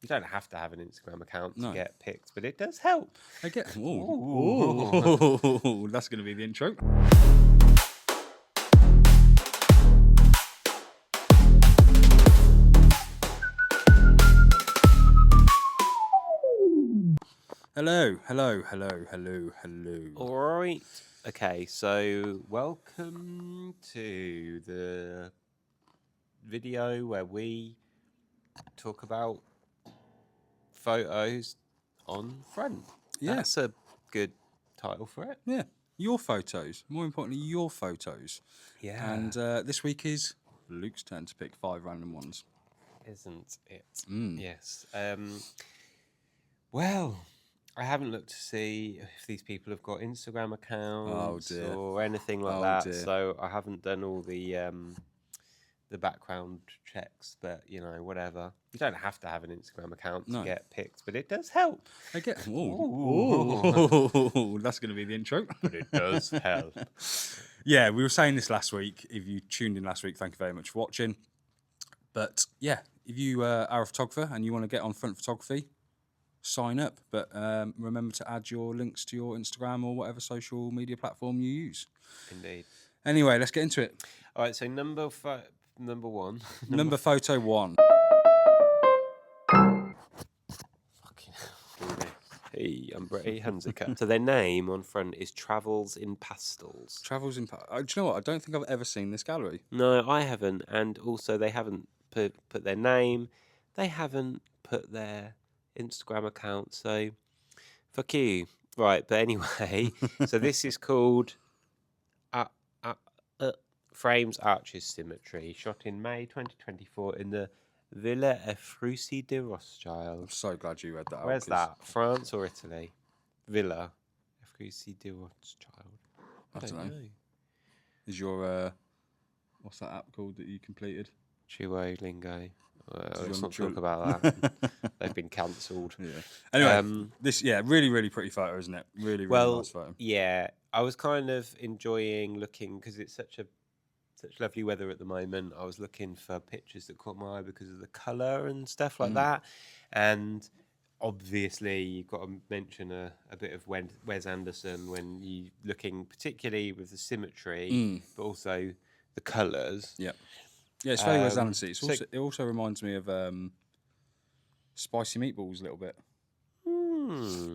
You don't have to have an Instagram account to No. get picked, but it does help. I get. Ooh. Ooh, that's going to be the intro. Hello. All right. Okay, so welcome to the video where we talk about photos on front. Yeah. That's a good title for it. Yeah, your photos. More importantly, your photos. Yeah. And this week is Luke's turn to pick 5 random ones. Isn't it? Mm. Yes. Well, I haven't looked to see if these people have got Instagram accounts dear. or anything like Oh, that. dear. So I haven't done all the background checks, but whatever. You don't have to have an Instagram account to No. get picked, but it does help. I get. Ooh. Ooh, that's going to be the intro. But it does help. Yeah, we were saying this last week. If you tuned in last week, thank you very much for watching. But yeah, if you are a photographer and you want to get on front photography, sign up. But remember to add your links to your Instagram or whatever social media platform you use. Indeed. Anyway, let's get into it. All right, so number one. Number photo 1. Fucking hell, do this. Hey, I'm Bretty Hunziker. So their name on front is Travels in Pastels. Travels in. Do you know what? I don't think I've ever seen this gallery. No, I haven't, and also they haven't put their name. They haven't put their Instagram account. So, fuck you. Right, but anyway, so this is called Frames Arches Symmetry, shot in May 2024 in the Villa Efrusi de Rothschild. I'm so glad you read that out. Where's that? France or Italy? Villa Efrusi de Rothschild. I don't know. Is your what's that app called that you completed? Duolingo. Let's not talk about that. They've been cancelled. Yeah. Anyway, this really pretty photo, isn't it? Really nice photo. Yeah, I was kind of enjoying looking because it's such lovely weather at the moment. I was looking for pictures that caught my eye because of the colour and stuff like that. And obviously, you've got to mention a bit of Wes Anderson when you looking particularly with the symmetry, but also the colours. Yeah. Yeah, it's very Wes Anderson. It also reminds me of Spicy Meatballs a little bit,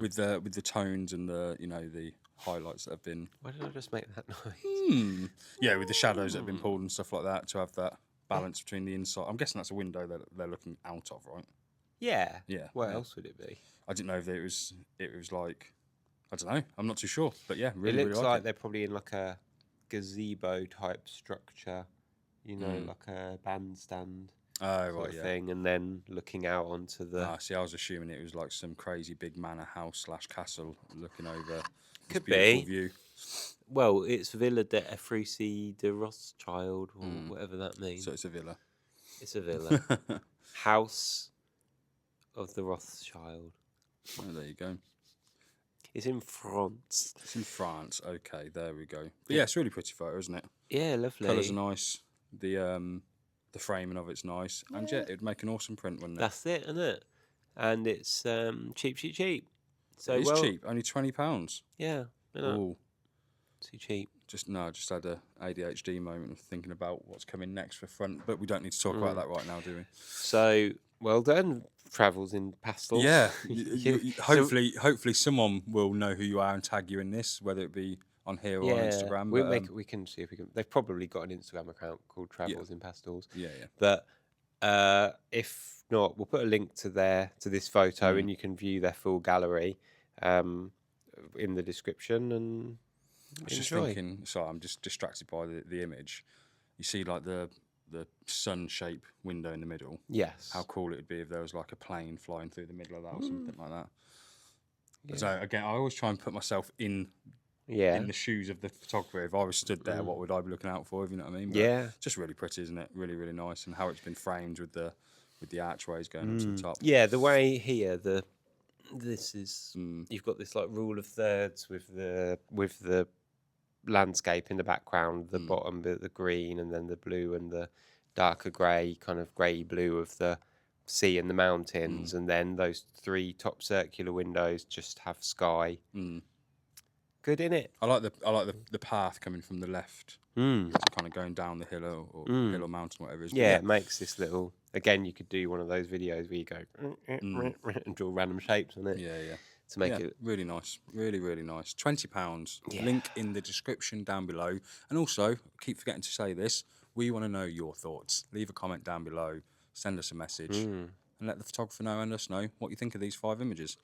with the tones and the highlights that have been. Why did I just make that noise? Yeah, with the shadows that have been pulled and stuff like that to have that balance between the inside. I'm guessing that's a window that they're looking out of, right? Yeah. Yeah. What else would it be? I didn't know if it was like, I don't know. I'm not too sure, but yeah, It really, looks really like it. they're probably in like a gazebo type structure, like a bandstand Oh, sort of thing, and then looking out onto the. See, I was assuming it was like some crazy big manor house / castle looking over this Could beautiful be. view. Well, it's Villa de Efrusi de Rothschild, or whatever that means. So it's a villa. It's a villa. House of the Rothschild. Oh, there you go. It's in France. It's in France. Okay, there we go. But yeah, it's a really pretty photo, isn't it? Yeah, lovely. Colours are nice. The framing of it's nice. And yeah, it'd make an awesome print, wouldn't it? That's it, isn't it? And it's cheap. So It's cheap, only £20. Yeah, Oh, too cheap. just had a ADHD moment of thinking about what's coming next for front, but we don't need to talk about that right now, do we? So well done, Travels in Pastels. Yeah, hopefully someone will know who you are and tag you in this, whether it be on here or on Instagram. We can see if we can. They've probably got an Instagram account called Travels in Pastels. Yeah. But if not, we'll put a link to this photo, and you can view their full gallery in the description. And I was just thinking. Sorry, I'm just distracted by the image. You see, like the sun-shaped window in the middle. Yes. How cool it would be if there was like a plane flying through the middle of that or something like that. Yeah. So again, I always try and put myself in the shoes of the photographer. If I was stood there, what would I be looking out for? If you know what I mean? But just really pretty, isn't it? Really, really nice, and how it's been framed with the archways going up to the top. Yeah, the way here, this is you've got this like rule of thirds with the landscape in the background, the bottom bit, the green, and then the blue and the darker grey, kind of grey blue of the sea and the mountains, and then those 3 top circular windows just have sky. Good, innit? I like the path coming from the left, so kind of going down the hill or hill or mountain, whatever it is. Yeah, it makes this little. Again, you could do one of those videos where you go and draw random shapes on it. Yeah. To make it really nice, really nice. £20. Link in the description down below. And also, keep forgetting to say this. We want to know your thoughts. Leave a comment down below. Send us a message, and let the photographer know and us know what you think of these 5 images.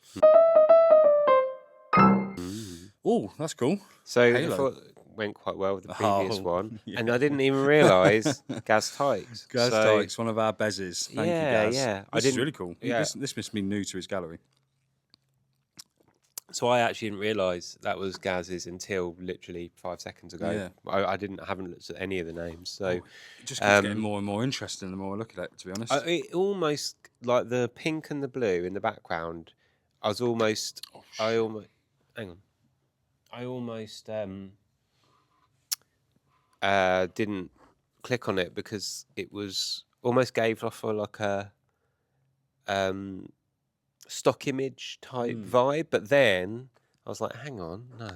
Oh, that's cool. So Halo. I thought it went quite well with the previous one, and I didn't even realise Gaz Tykes. Gaz Tykes, one of our bezzes. Thank you, Gaz. Yeah. This is really cool. Yeah. This must be new to his gallery. So I actually didn't realise that was Gaz's until literally 5 seconds ago. Yeah. I haven't looked at any of the names. So It just keeps getting more and more interesting the more I look at it, to be honest. it almost, like the pink and the blue in the background, I almost didn't click on it because it was almost gave off like a stock image type vibe, but then I was like, hang on, no.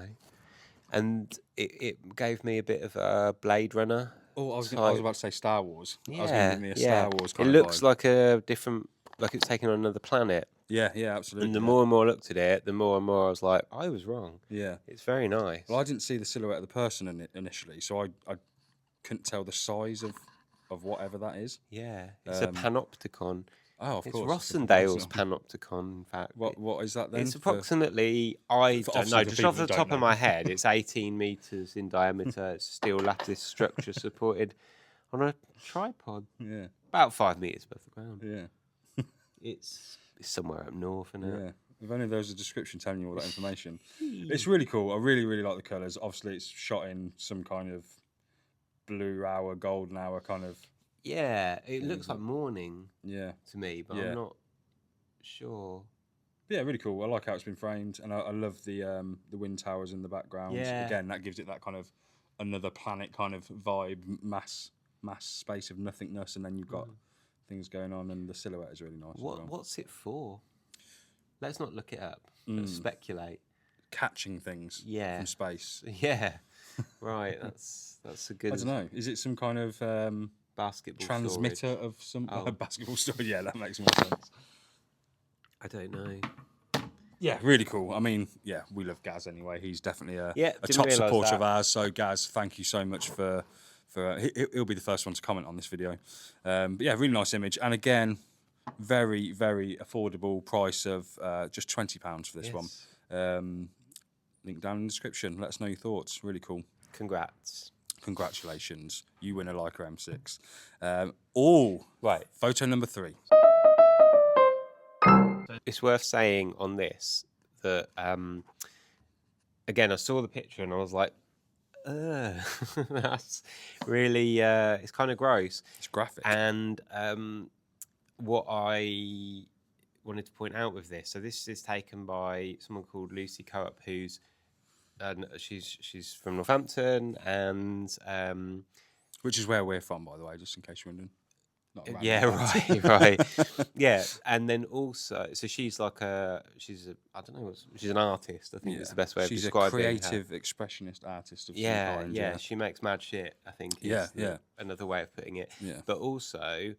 And it gave me a bit of a Blade Runner. I was about to say Star Wars. Yeah, I was going to give me a Star Wars kind it of looks vibe. like a different, like it's taken on another planet. Yeah, absolutely. And the more and more I looked at it, the more and more I was like, I was wrong. Yeah. It's very nice. Well, I didn't see the silhouette of the person in it initially, so I couldn't tell the size of whatever that is. Yeah, it's a panopticon. Oh, of course. It's Rossendale's panopticon, in fact. What is that then? It's approximately, I don't know, just off the top of my head, it's 18 metres in diameter. It's a steel lattice structure supported on a tripod. Yeah. About 5 metres above the ground. Yeah. It's somewhere up north, isn't it? Yeah. If only there was a description telling you all that information. It's really cool. I really like the colours. Obviously, it's shot in some kind of blue hour, golden hour kind of. Yeah, it looks like morning to me, but Yeah. I'm not sure. Yeah, really cool. I like how it's been framed, and I love the wind towers in the background. Yeah. Again, that gives it that kind of another planet kind of vibe, mass space of nothingness, and then you've got things going on, and the silhouette is really nice. What's it for? Let's not look it up. Let's speculate. Catching things from space. Yeah, right. That's a good. I don't know. Is it some kind of basketball transmitter storage of some Oh. basketball storage? Yeah, that makes more sense. I don't know. Yeah, really cool. I mean, yeah, we love Gaz anyway. He's definitely a didn't top realise supporter of that. ours. So, Gaz, thank you so much for he'll be the first one to comment on this video. But yeah, really nice image. And again, very, very affordable price of just £20 for this one. Link down in the description. Let us know your thoughts. Really cool. Congrats. Congratulations. You win a Leica M6. Right. Photo number 3. It's worth saying on this that, again, I saw the picture and I was like, that's really, it's kind of gross. It's graphic. And what I wanted to point out with this, so this is taken by someone called Lucy Co-op, who's she's from Northampton, and which is where we're from, by the way, just in case you're wondering. Yeah, right. Yeah, and then also, so she's like she's an artist. I think it's the best way of describing her. She's a creative expressionist artist of some kind. Yeah, she makes mad shit, I think is another way of putting it. Yeah. But also,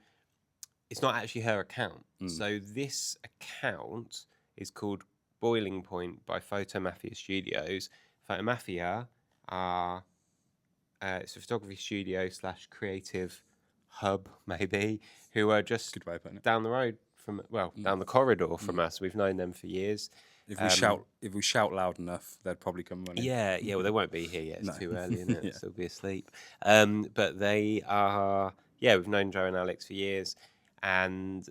it's not actually her account. So this account is called Boiling Point by Photomafia Studios. Photomafia are it's a photography studio / creative hub, maybe, who are just Good way of putting it. down the road from, down the corridor from us. We've known them for years. If we shout loud enough, they'd probably come running. Yeah. Well, they won't be here yet. It's too early, isn't it? They'll be asleep. But they are. Yeah, we've known Joe and Alex for years, and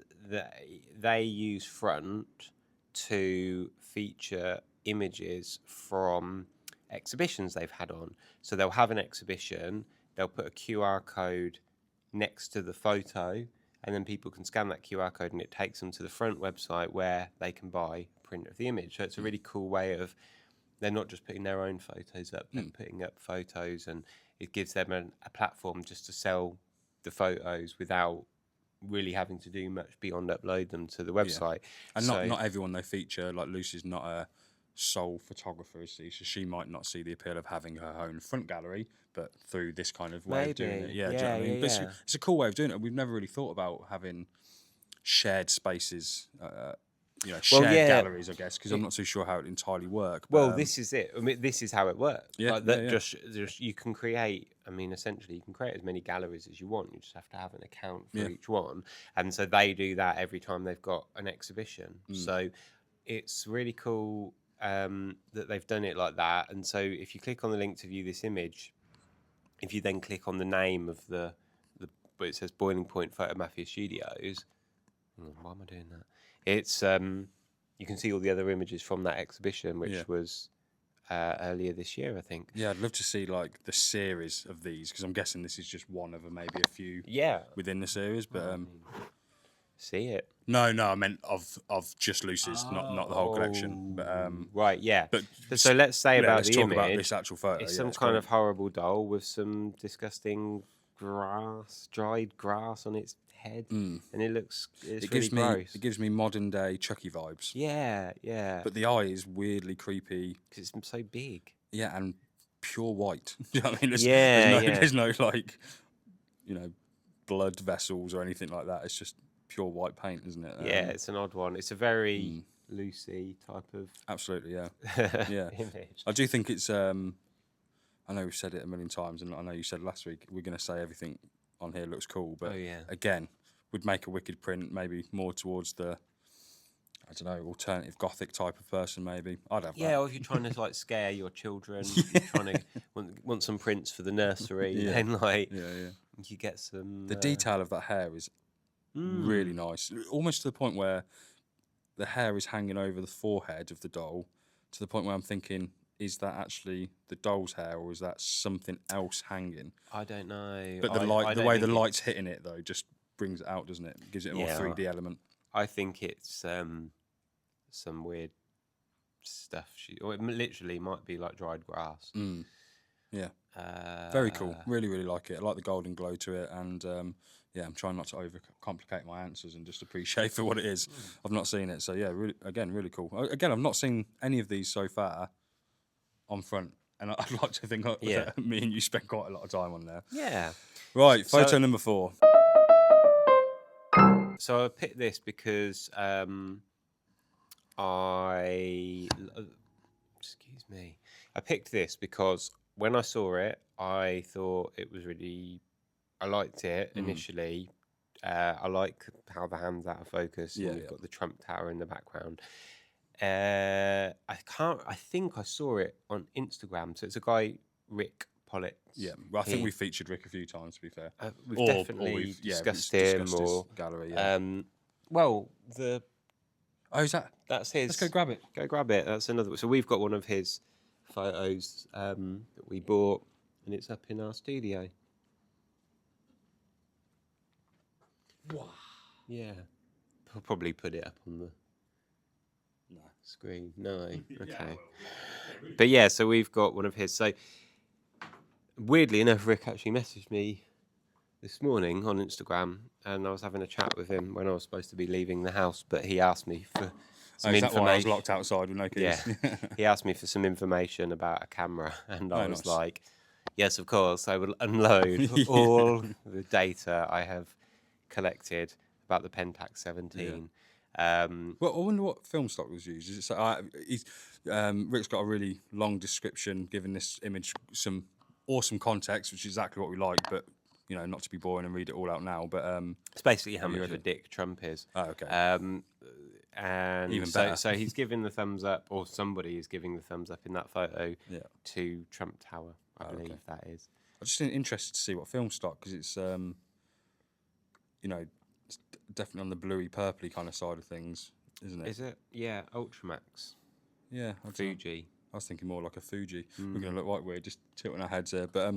they use Front to feature images from exhibitions they've had on. So they'll have an exhibition. They'll put a QR code next to the photo, and then people can scan that QR code and it takes them to the Front website where they can buy a print of the image. So it's a really cool way of, they're not just putting their own photos up, they're putting up photos, and it gives them a platform just to sell the photos without really having to do much beyond upload them to the website. And So, not everyone they feature, like Lucy's not a sole photographer, is she? So she might not see the appeal of having her own front gallery, but through this kind of way of doing it. maybe. Yeah, do you know what I mean? But Yeah. it's a cool way of doing it. We've never really thought about having shared spaces, shared galleries, I guess, because I'm not too sure how it entirely work. Well, But, this is it. I mean, this is how it works. Yeah, Like that. yeah. Just you can create. I mean, essentially, you can create as many galleries as you want. You just have to have an account for each one, and so they do that every time they've got an exhibition. So it's really cool that they've done it like that. And so if you click on the link to view this image, if you then click on the name of the but it says Boiling Point Photo Mafia Studios. Why am I doing that? It's you can see all the other images from that exhibition, which was earlier this year, I think. yeah, I'd love to see like the series of these, because I'm guessing this is just one of maybe a few Yeah, within the series. But see it. no, I meant of just Lucy's, not the whole collection. But Right, yeah. but So let's say about let's the talk image. about this actual photo. It's Yeah, some it's kind brilliant. of horrible doll with some disgusting dried grass on its head, and it's really gross. It gives me modern day Chucky vibes. Yeah, But the eye is weirdly creepy. because it's so big. Yeah, and pure white. Do you know what I mean? Yeah. There's no like, blood vessels or anything like that. It's just pure white paint, isn't it? Yeah, it's an odd one. It's a very Lucy type of Absolutely, yeah. Yeah. image. I do think it's. I know we've said it a million times, and I know you said last week we're going to say everything on here looks cool, but again, would make a wicked print, maybe more towards the, I don't know, alternative gothic type of person, maybe. I'd have that. Yeah, or if you're trying to like scare your children, you're trying to want some prints for the nursery, then you get some. The detail of that hair is really nice, almost to the point where the hair is hanging over the forehead of the doll, to the point where I'm thinking, is that actually the doll's hair, or is that something else hanging? I don't know. But the way the light's hitting it though, just brings it out, doesn't it? Gives it a more 3D element. I think it's some weird stuff. Or it literally might be like dried grass. Yeah. Very cool. Really, really like it. I like the golden glow to it, and I'm trying not to overcomplicate my answers and just appreciate for what it is. I've not seen it, so yeah, really cool. Again, I've not seen any of these so far on front, and I'd like to think that me and you spent quite a lot of time on there. Yeah. Right, photo number 4. So I picked this because excuse me. I picked this because when I saw it, I thought it was really. I liked it initially. I like how the hand's out of focus. And you've got the Trump Tower in the background. I think I saw it on Instagram. So it's a guy, Rick Pollitt. Yeah, well, I think we featured Rick a few times, to be fair. We've definitely discussed him. Discussed Or his gallery. well, is that? that's his. Let's go grab it. Go grab it. That's another. So we've got one of his photos that we bought, and it's up in our studio. Wow. Yeah, I'll probably put it up on the screen. No, okay. But yeah, so we've got one of his. So weirdly enough, Rick actually messaged me this morning on Instagram, and I was having a chat with him when I was supposed to be leaving the house, but he asked me for some Is that information. why I was locked outside with no keys? Yeah, he asked me for some information about a camera, and I was like, yes, of course, I will unload all the data I have collected about the Pentax 17. Well, I wonder what film stock was used. Is it Rick's got a really long description, giving this image some awesome context, which is exactly what we like, but not to be boring and read it all out now. But it's basically how much of a dick Trump is. Oh, okay. And even better. So he's giving the thumbs up, or somebody is giving the thumbs up in that photo to Trump Tower, I believe that is. I'm just interested to see what film stock, because it's it's definitely on the bluey purpley kind of side of things, isn't it? Is it? Yeah, Ultramax. Yeah, Fuji. I was thinking more like a Fuji. We're going to look like we're just tilting our heads there, but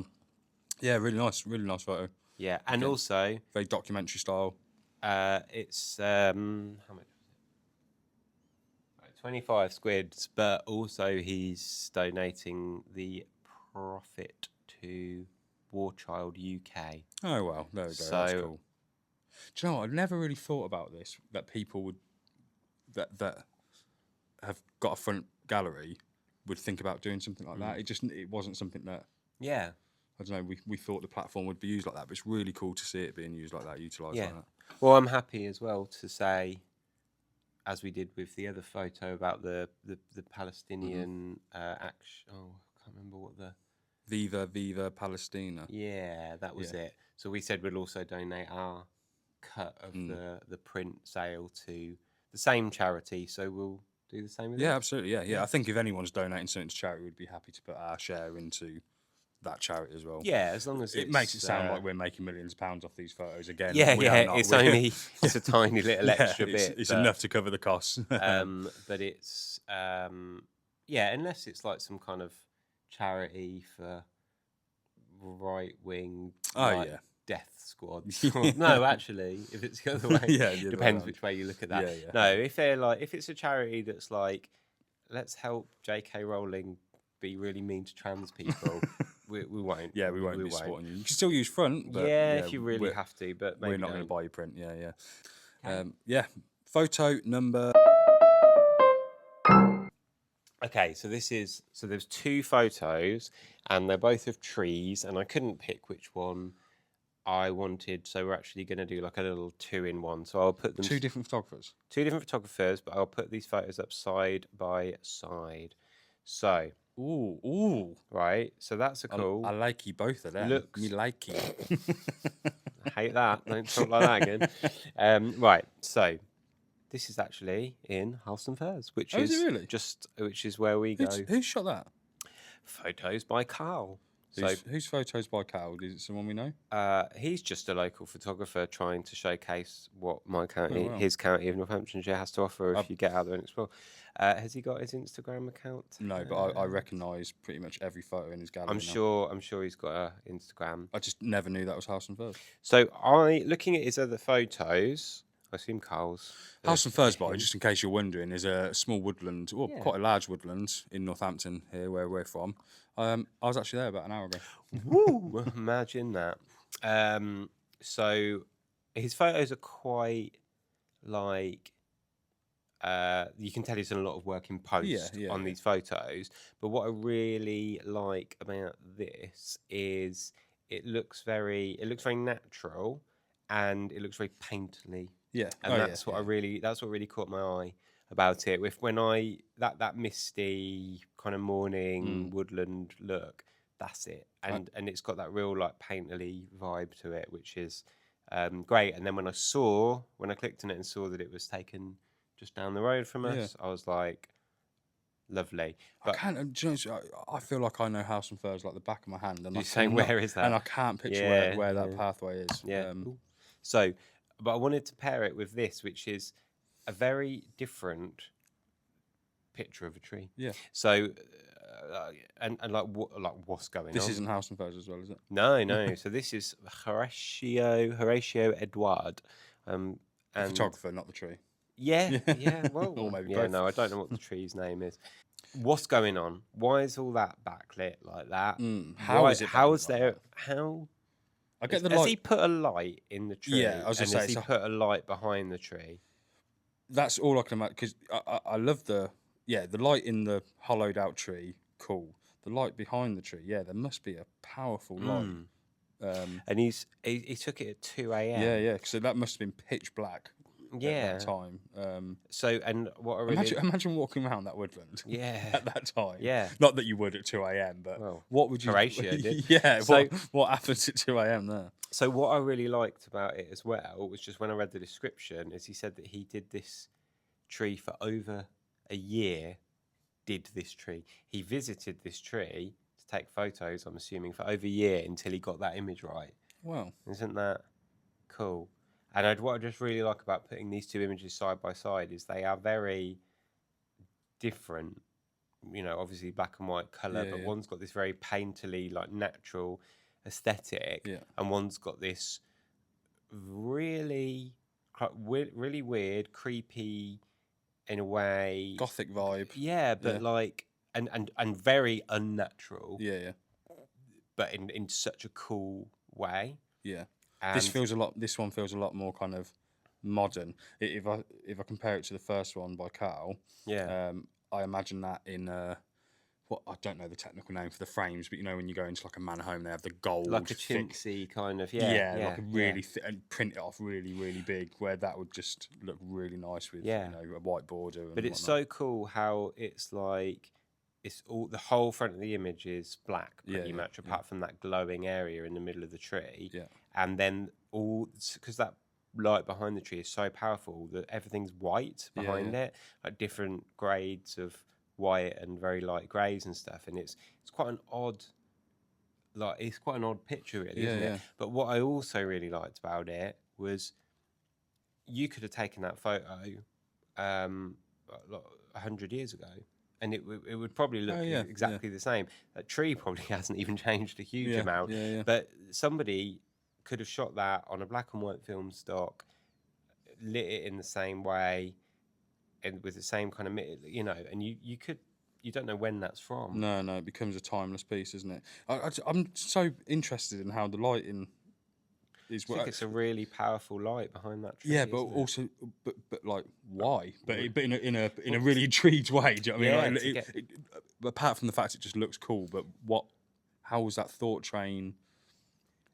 yeah, really nice photo. Yeah, and also very documentary style. It's how much? 25 squids, but also he's donating the profit to War Child UK. Oh well, there we go. So that's cool. Do you know what? I've never really thought about this, that people would, that have got a front gallery would think about doing something like that. It wasn't something that, Yeah. I don't know, we thought the platform would be used like that, but it's really cool to see it being used like that, utilised Yeah. like that. Well, I'm happy as well to say, as we did with the other photo about the Palestinian action. Oh, I can't remember what the. Viva Palestina. Yeah, that was it. So we said we'll also donate our cut of the print sale to the same charity. So we'll do the same with Yeah, it. absolutely. Yeah. I think if anyone's donating something to charity, we'd be happy to put our share into that charity as well. Yeah, as long as it makes it sound like we're making millions of pounds off these photos again. Yeah, we are not. it's a tiny little extra bit. It's enough to cover the costs. But it's unless it's like some kind of charity for right wing death squads. No, actually, if it's the other way, depends which way you look at that. Yeah. No, if it's a charity that's like, let's help J.K. Rowling be really mean to trans people, we won't. Yeah, we won't be supporting you. You can still use front, but if you really have to, but maybe we're not going don't. to buy your print. Yeah. Photo number. Okay, so there's two photos, and they're both of trees, and I couldn't pick which one I wanted, so we're actually going to do like a little 2-in-1. So I'll put them Two different photographers, but I'll put these photos up side by side. So, right. So that's a cool. I like you both of them. Looks. Me like you. I hate that. Don't talk like that again. Right. So this is actually in Halston Firs, which is it really? Which is where we go. Who shot that? Photos by Carl. Whose photos by Carl? Is it someone we know? He's just a local photographer trying to showcase what my county, Oh, wow. his county of Northamptonshire, has to offer if you get out there and explore. Has he got his Instagram account? No, but I recognise pretty much every photo in his gallery. I'm sure he's got an Instagram. I just never knew that was Halston Firs. So looking at his other photos, I assume Carl's. Halston Firs, by just in case you're wondering, is a small woodland, quite a large woodland in Northampton here, where we're from. I was actually there about an hour ago. Woo! Imagine that. So his photos are quite like. You can tell he's done a lot of work in post on these photos. But what I really like about this is it looks very natural, and it looks very painterly. Yeah, and that's what really caught my eye about it. That misty kind of morning woodland look, that's it, and it's got that real like painterly vibe to it, which is great. And then when I clicked on it and saw that it was taken just down the road from us, I was like, lovely. But I feel like I know Halston Firs like the back of my hand. And you're saying, where is that? And I can't picture where that pathway is. Yeah. But I wanted to pair it with this, which is a very different picture of a tree. Yeah. So, and like what's going on? This isn't Halston Firs as well, is it? No. So this is Horatio Edouard. The photographer, not the tree. Yeah. Well, or maybe both. No, I don't know what the tree's name is. What's going on? Why is all that backlit like that? How is it? How is there? How? I get the has light. he put a light in the tree? Yeah, I was going to say. Has he put a light behind the tree? That's all I can imagine, because I love the light in the hollowed out tree. Cool. The light behind the tree. Yeah, there must be a powerful light. And he took it at 2 a.m. Yeah. So that must have been pitch black. At that time. So, and what I really imagine walking around that woodland. Yeah. At that time. Yeah. Not that you would at 2 a.m. But what would you? Horatio did. Yeah. So, what happens at 2 a.m. there? So what I really liked about it as well was just when I read the description, is he said that he did this tree for over a year. Did this tree? He visited this tree to take photos. I'm assuming for over a year until he got that image right. Wow. Isn't that cool? And what I just really like about putting these two images side by side is they are very different. You know, obviously black and white colour, but one's got this very painterly, like natural aesthetic, and one's got this really weird, creepy, in a way, gothic vibe. Yeah, but like and very unnatural. Yeah. But in such a cool way. Yeah. This one feels a lot more kind of modern. If I compare it to the first one by Carl, Yeah. I imagine that in what I don't know the technical name for the frames, but you know when you go into like a manor home, they have the gold, Like a thick, chintzy kind of, like a really and print it off really big, where that would just look really nice with Yeah. you know a white border. And But it's whatnot. so cool how it's like it's all the whole front of the image is black pretty much, apart from that glowing area in the middle of the tree. Yeah. And then because that light behind the tree is so powerful that everything's white behind it, like different grades of white and very light greys and stuff. And it's quite an odd. Like it's quite an odd picture, really, isn't it? But what I also really liked about it was you could have taken that photo 100 years ago, and it would probably look exactly the same. That tree probably hasn't even changed a huge amount, but somebody could have shot that on a black and white film stock, lit it in the same way, and with the same kind of, you know, and you don't know when that's from. No, it becomes a timeless piece, isn't it? I'm so interested in how the lighting is. I think it's a really powerful light behind that tree. Yeah, but also, but like, why? But in a really intrigued way. Do you know what I mean? Like, apart from the fact it just looks cool, but how was that thought train?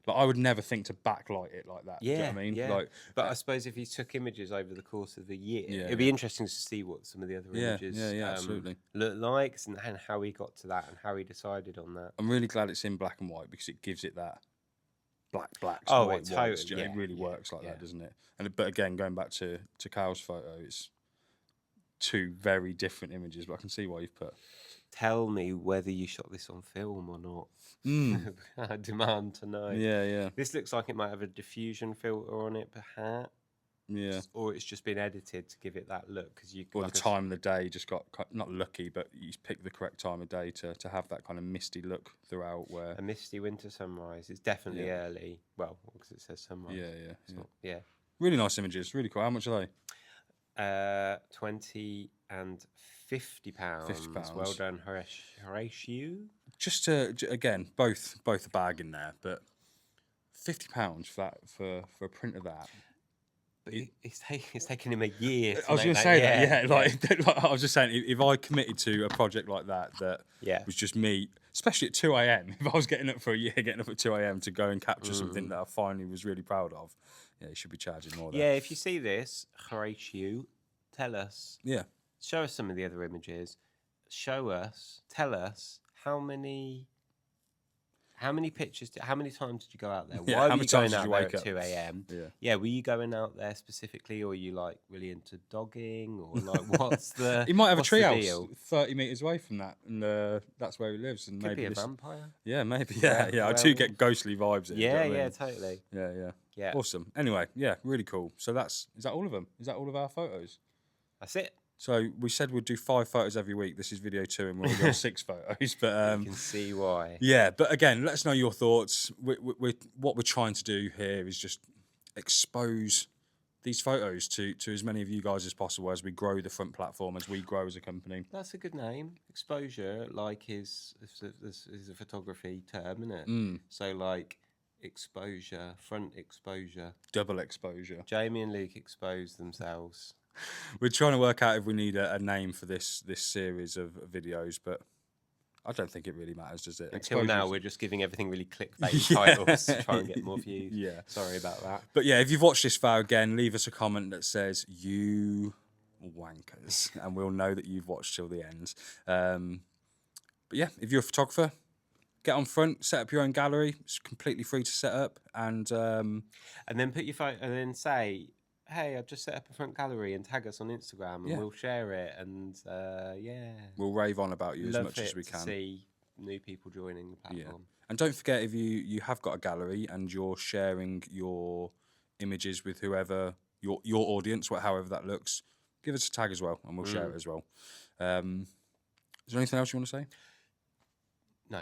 Like, I would never think to backlight it like that. Yeah, do you know what I mean? Yeah. Like, but I suppose if you took images over the course of the year, it'd be interesting to see what some of the other images absolutely look like, and how he got to that and how he decided on that. I'm really glad it's in black and white because it gives it that blacks, whites. It really works like that, doesn't it? But again, going back to Carl's photo, it's two very different images, but I can see why you've put. Tell me whether you shot this on film or not. I demand to know. Yeah. This looks like it might have a diffusion filter on it, perhaps. Yeah. Or it's just been edited to give it that look. Or the time of the day just got not lucky, but you picked the correct time of day to have that kind of misty look throughout. Where a misty winter sunrise. It's definitely early. Well, because it says sunrise. Yeah. Really nice images. Really cool. How much are they? 20 and £50. £50. Well done, Horatio. Just to again, both a bag in there, but £50 for a print of that. But it's taken him a year. I was going to say that, like I was just saying, if I committed to a project like that was just me, especially at 2 a.m. If I was getting up for a year, getting up at 2 a.m. to go and capture something that I finally was really proud of, you should be charging more. Yeah, if you see this, Horatio, tell us. Yeah. Show us some of the other images. Tell us how many pictures, how many times did you go out there? Why were you going out there at 2 a.m.? Yeah, were you going out there specifically, or are you like really into dogging, or like what's the? He might have a treehouse 30 meters away from that, and that's where he lives. And could maybe be a vampire. Yeah, maybe. Yeah. I do get ghostly vibes. Yeah, totally. Yeah. Awesome. Anyway, really cool. So is that all of them? Is that all of our photos? That's it. So we said we'd do 5 photos every week. This is video 2, and we'll do 6 photos. But you can see why. Yeah, but again, let us know your thoughts. What we're trying to do here is just expose these photos to as many of you guys as possible as we grow the front platform, as we grow as a company. That's a good name. Exposure, like is a photography term, isn't it? So like exposure, front exposure, double exposure. Jamie and Luke expose themselves. We're trying to work out if we need a name for this series of videos, but I don't think it really matters, does it? Until now, we're just giving everything really clickbait titles to try and get more views. Yeah. Sorry about that. But yeah, if you've watched this far, again, leave us a comment that says, "You wankers," and we'll know that you've watched till the end. But yeah, if you're a photographer, get on front, set up your own gallery. It's completely free to set up. And then put your photo, and then say, hey, I've just set up a front gallery, and tag us on Instagram, and we'll share it, and we'll rave on about you as much as we can. See new people joining the platform. Yeah. And don't forget, if you have got a gallery and you're sharing your images with whoever your audience, however that looks, give us a tag as well, and we'll share it as well. Is there anything else you want to say? No.